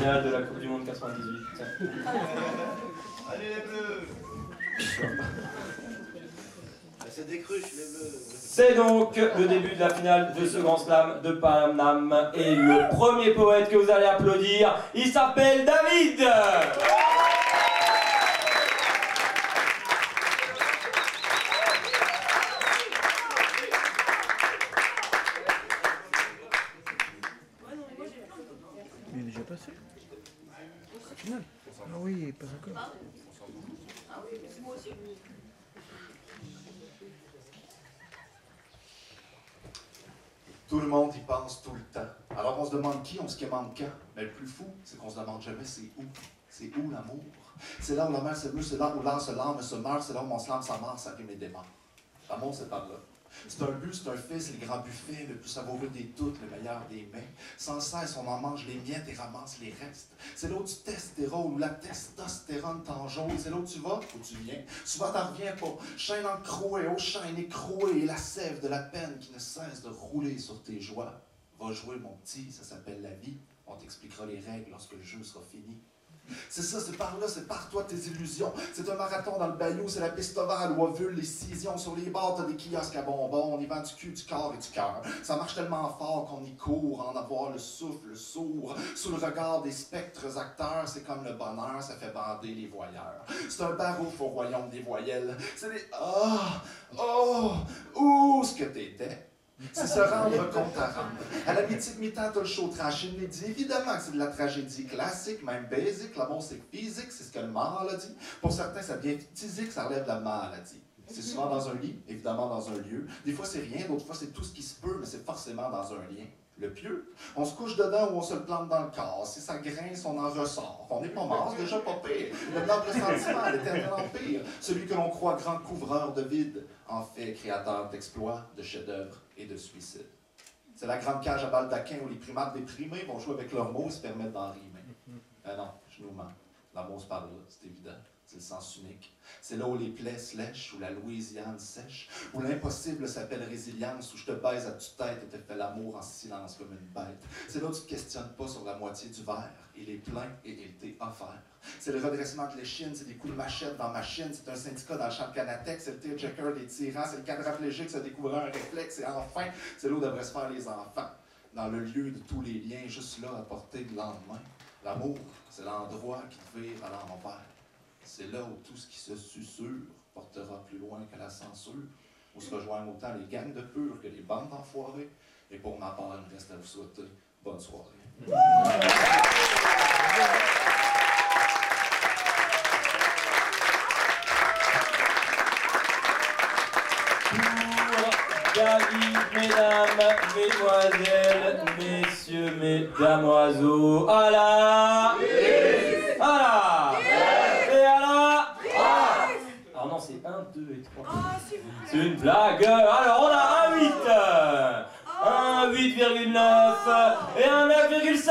finale de la Coupe du Monde 98. Allez les Bleus. C'est des cruches les Bleus. C'est donc le début de la finale de ce grand slam de Paname. Et le premier poète que vous allez applaudir, il s'appelle David. Il est déjà passé. Au final. Ah oui, pas encore. Ah oui, c'est moi aussi. Tout le monde y pense tout le temps. Alors on se demande qui, on se quémande quand. Mais le plus fou, c'est qu'on se demande jamais c'est où. C'est où l'amour? C'est là où la mer se meut, c'est là où l'âme se lame, se meurt, c'est là où mon slam s'amare, ça rime et démarre. L'amour, c'est par là. C'est un but, c'est un fait, c'est le grand buffet, le plus savoureux des toutes, le meilleur des mets. Sans cesse, on en mange les miettes et ramasse les restes. C'est là où tu testéroles, où la testostérone t'enjôle. C'est là où tu vas, où tu viens. Souvent, t'en reviens pas. Chaîne encrouée, ô chaîne écrouée, et la sève de la peine qui ne cesse de rouler sur tes joies. Va jouer, mon petit, ça s'appelle la vie. On t'expliquera les règles lorsque le jeu sera fini. C'est ça, c'est par là, c'est par toi tes illusions. C'est un marathon dans le bayou, c'est la piste ovale où ovule les scissions. Sur les bords, t'as des kiosques à bonbons, on y vend du cul, du corps et du cœur. Ça marche tellement fort qu'on y court, en avoir le souffle sourd. Sous le regard des spectres acteurs, c'est comme le bonheur, ça fait bander les voyeurs. C'est un barouf au royaume des voyelles. C'est des où ce que t'étais. C'est se rendre compte à rendre. À la mythique mi-temps, t'as le show trash inédit. Évidemment que c'est de la tragédie classique, même basique. L'amour, c'est physique, c'est ce que le mort a dit. Pour certains, ça devient physique, ça relève de la maladie. C'est souvent dans un lit, évidemment dans un lieu. Des fois, c'est rien, d'autres fois, c'est tout ce qui se peut, mais c'est forcément dans un lien. Le pieu, on se couche dedans ou on se le plante dans le corps. Si ça grince, on en ressort. On n'est pas mort, c'est déjà pas pire. Le noble sentiment, l'éternel empire. Celui que l'on croit grand couvreur de vide, en fait créateur d'exploits, de chefs-d'œuvre et de suicides. C'est la grande cage à baldaquin où les primates déprimés vont jouer avec leurs mots et se permettre d'en rimer. Non, je nous mens. L'amour se parle là, c'est évident. C'est le sens unique. C'est là où les plaies se lèchent, où la Louisiane sèche, où l'impossible s'appelle résilience, où je te baise à tue-tête et te fais l'amour en silence comme une bête. C'est là où tu ne te questionnes pas sur la moitié du verre. Il est plein et il t'est offert. C'est le redressement de l'échine, c'est des coups de machette dans machine, c'est un syndicat dans le champ de Canatech, c'est le tearjerker des tyrans, c'est le quadraplégique, ça découvre un réflexe, et enfin, c'est là où devraient se faire les enfants. Dans le lieu de tous les liens, juste là, à portée de lendemain. L'amour, c'est l'endroit qui te vire à l'envers. C'est là où tout ce qui se susurre portera plus loin que la censure, où se rejoignent autant les gangs de purs que les bandes d'enfoirés. Et pour ma part, il me reste à vous souhaiter bonne soirée. David, mesdames, mesdemoiselles, messieurs, mesdames, oiseaux, à la... Oui. À la... Oui. Et à la... Oui. Alors non, c'est 1, 2 et 3. C'est une blague. Alors on a un 8, un 8,9 et un 9,5.